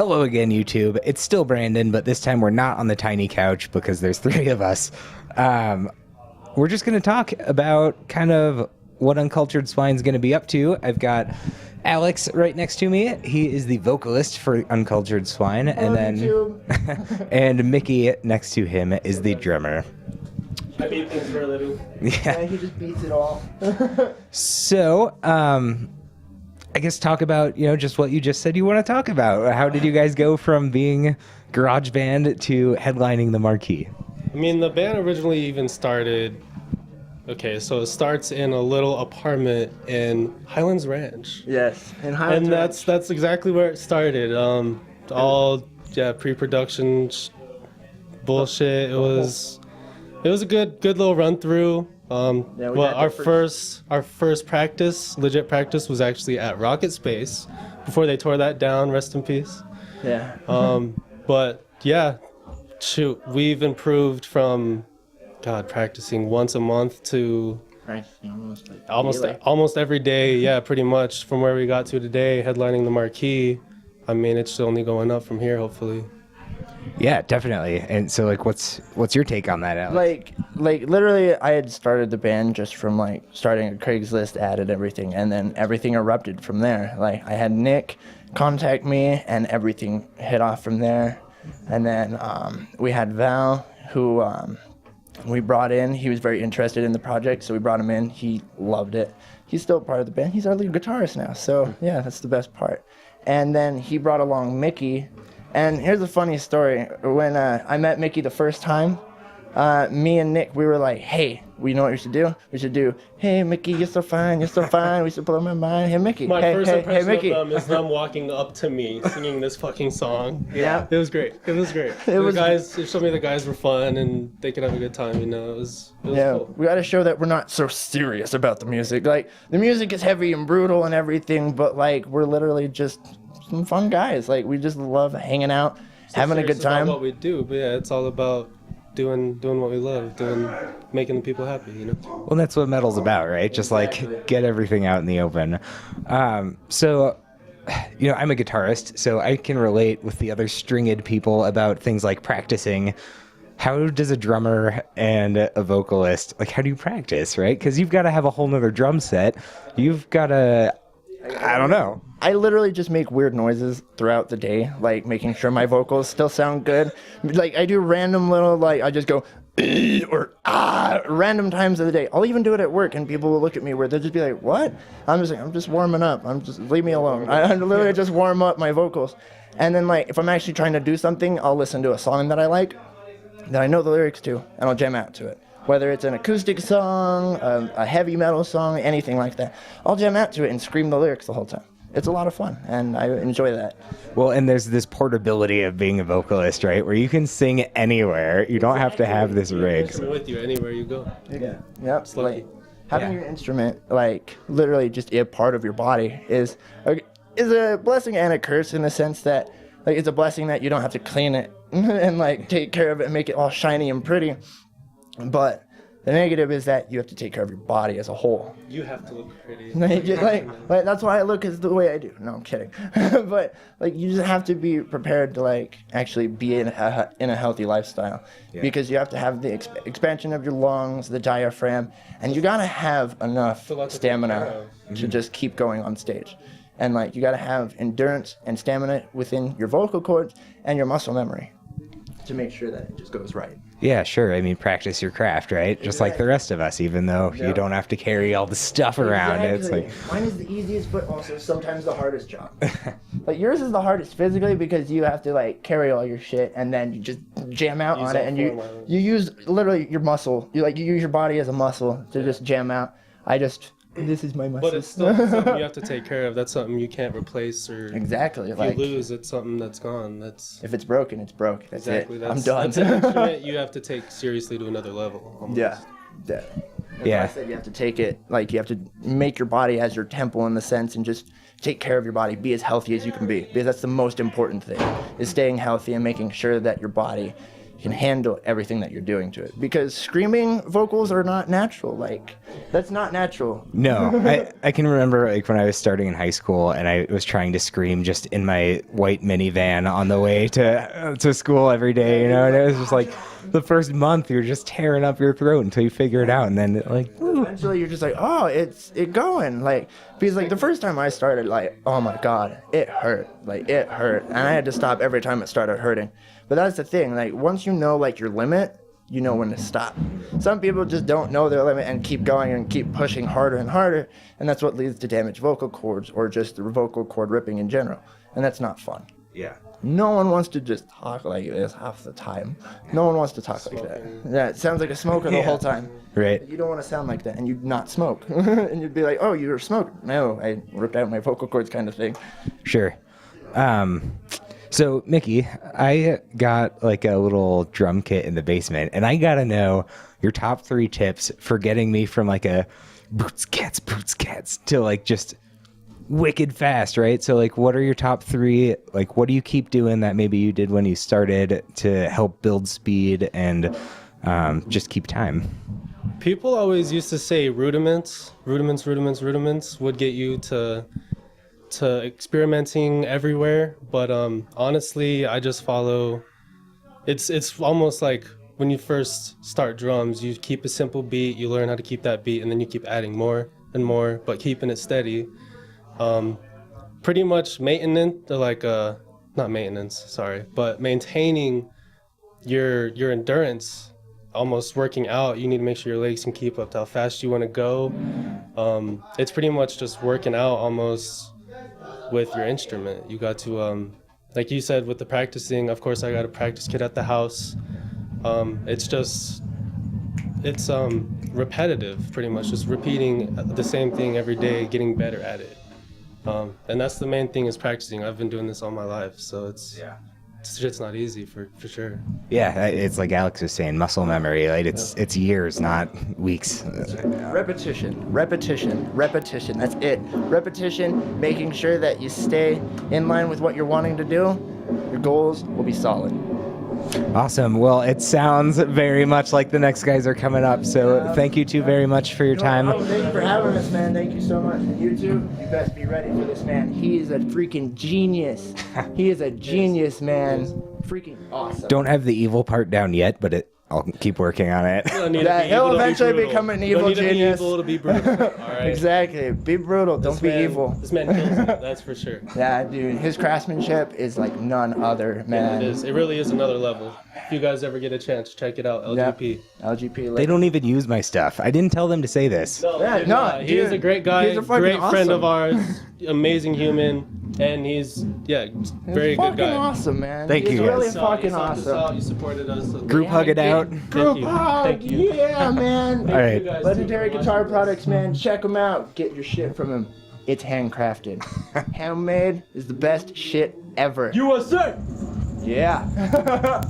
Hello again, YouTube. It's still Brandon, but this time we're not on the tiny couch because there's 3 of us. We're just going to talk about kind of what Uncultured Swine's going to be up to. I've got Alex right next to me. He is the vocalist for Uncultured Swine. Hello, and then and Mikki next to him is the drummer. I beat things for a living. Yeah, he just beats it all. So, I guess talk about, just what you just said you want to talk about. How did you guys go from being garage band to headlining the marquee? I mean, the band originally even started, so it starts in a little apartment in Highlands Ranch. Yes, in Highlands And Ranch. that's exactly where it started. Pre-production bullshit. It was a good little run through. Our first legit practice was actually at Rocket Space before they tore that down. Rest in peace. Yeah. But yeah, we've improved from practicing once a month to Practicing almost every day. Yeah, pretty much from where we got to today, headlining the marquee. I mean, it's only going up from here, hopefully. Yeah, definitely. And so, what's your take on that, Alex? Like literally, I had started the band just from starting a Craigslist ad and everything, and then everything erupted from there. Like I had Nick contact me, and everything hit off from there. And then we had Val, who we brought in. He was very interested in the project, so we brought him in. He loved it. He's still part of the band. He's our lead guitarist now, so yeah, that's the best part. And then he brought along Mikki. And here's a funny story. When I met Mikki the first time, me and Nick, we were like, hey, we know what we should do? We should do, hey, Mikki, you're so fine, you're so fine. We should blow my mind. Hey, Mikki. My first impression Mikki. of them is them walking up to me singing this fucking song. Yeah. It was great. It showed me the guys were fun and they could have a good time, It was cool. We got to show that we're not so serious about the music. Like, the music is heavy and brutal and everything, but, we're literally just some fun guys. We just love hanging out, having a good time. About what we do, but yeah, it's all about doing what we love, making the people happy, Well, that's what metal's about, right? Just get everything out in the open. So, I'm a guitarist, so I can relate with the other stringed people about things like practicing. How does a drummer and a vocalist, how do you practice, right? Because you've got to have a whole nother drum set. You've got to, I don't know. I literally just make weird noises throughout the day, making sure my vocals still sound good. I do random little, I just go, or random times of the day. I'll even do it at work, and people will look at me where they'll just be like, what? I'm just warming up. Leave me alone. I literally just warm up my vocals. And then, if I'm actually trying to do something, I'll listen to a song that I like, that I know the lyrics to, and I'll jam out to it. Whether it's an acoustic song, a heavy metal song, anything like that. I'll jam out to it and scream the lyrics the whole time. It's a lot of fun, and I enjoy that. Well, and there's this portability of being a vocalist, right? Where you can sing anywhere. You don't have to have this rig. With you anywhere you go. Yeah. Yep. Having your instrument, literally just a part of your body is a blessing and a curse in the sense that, it's a blessing that you don't have to clean it and, take care of it and make it all shiny and pretty. But the negative is that you have to take care of your body as a whole. You have to look pretty. That's why I look the way I do. No, I'm kidding. But you just have to be prepared to actually be in a healthy lifestyle, because you have to have the expansion of your lungs, the diaphragm, and you gotta have enough stamina to just keep going on stage. And you gotta have endurance and stamina within your vocal cords and your muscle memory to make sure that it just goes right. Yeah, sure. I mean, practice your craft, right? Just like the rest of us, even though you don't have to carry all the stuff around. Exactly. It's mine is the easiest, but also sometimes the hardest job. Yours is the hardest physically because you have to carry all your shit and then you just jam out on it, and you use literally your muscle. You use your body as a muscle to just jam out. This is my muscle. But it's still something you have to take care of. That's something you can't replace or exactly. If you lose, it's something that's gone. If it's broken, it's broke. That's exactly. it. I'm done. That's an instrument you have to take seriously to another level. Almost. Yeah. That's why I said you have to take it. You have to make your body as your temple in the sense, and just take care of your body. Be as healthy as you can be, because that's the most important thing. Is staying healthy and making sure that your body can handle everything that you're doing to it. Because screaming vocals are not natural. Like, that's not natural. No, I can remember like when I was starting in high school and I was trying to scream just in my white minivan on the way to school every day, you know, and it was just like the first month you're just tearing up your throat until you figure it out, and then like eventually you're just like, oh, it's going. Like, because like the first time I started, like, oh my God, it hurt. Like, it hurt. And I had to stop every time it started hurting. But that's the thing, like, once you know like your limit, you know when to stop. Some people just don't know their limit and keep going and keep pushing harder and harder, and that's what leads to damaged vocal cords or just the vocal cord ripping in general. And that's not fun. yeah. No one wants to just talk like this half the time. No one wants to talk like that. Yeah, it sounds like a smoker the whole time. Right. You don't want to sound like that, and you'd not smoke. And you'd be like, oh, you're a smoker. No, I ripped out my vocal cords kind of thing. Sure. So Mikki, I got like a little drum kit in the basement, and I gotta know your top 3 tips for getting me from like a boots cats to like just wicked fast, right? So like, what are your top 3? Like, what do you keep doing that maybe you did when you started to help build speed and just keep time? People always used to say rudiments would get you to experimenting everywhere, but honestly, I just follow. It's almost like when you first start drums, you keep a simple beat, you learn how to keep that beat, and then you keep adding more and more, but keeping it steady. Pretty much maintenance, like not maintenance, sorry, but maintaining your endurance. Almost working out, you need to make sure your legs can keep up to how fast you want to go. It's pretty much just working out almost with your instrument. You got to, like you said, with the practicing, of course I got a practice kit at the house. It's repetitive, pretty much, just repeating the same thing every day, getting better at it. And that's the main thing, is practicing. I've been doing this all my life, so it's not easy for sure. Yeah, it's like Alex was saying, muscle memory. Like it's years, not weeks. Repetition. That's it. Repetition, making sure that you stay in line with what you're wanting to do. Your goals will be solid. Awesome. Well, it sounds very much like the next guys are coming up. So thank you two very much for your time. Oh, thank you for having us, man. Thank you so much. And you two, you best be ready for this, man. He is a freaking genius. He is a genius, man. Freaking awesome. Don't have the evil part down yet, but I'll keep working on it. He'll eventually become an evil genius. Be evil to be brutal. All right. Exactly. Be brutal. Don't be evil. This man kills it, that's for sure. Yeah, dude. His craftsmanship is like none other, man. Yeah, it is. It really is another level. If you guys ever get a chance, check it out. LGP. Yep. LGP. They don't even use my stuff. I didn't tell them to say this. No, he is a great guy, he's a great awesome friend of ours, amazing human, and he's very good guy. Awesome, man. Thank you, He's really guys. fucking awesome. You supported us. Group hug it out. Group hug. Thank you. Yeah, man. All right. Legendary Guitar Products, man. Check them out. Get your shit from him. It's handcrafted. Handmade is the best shit ever. USA! Yeah.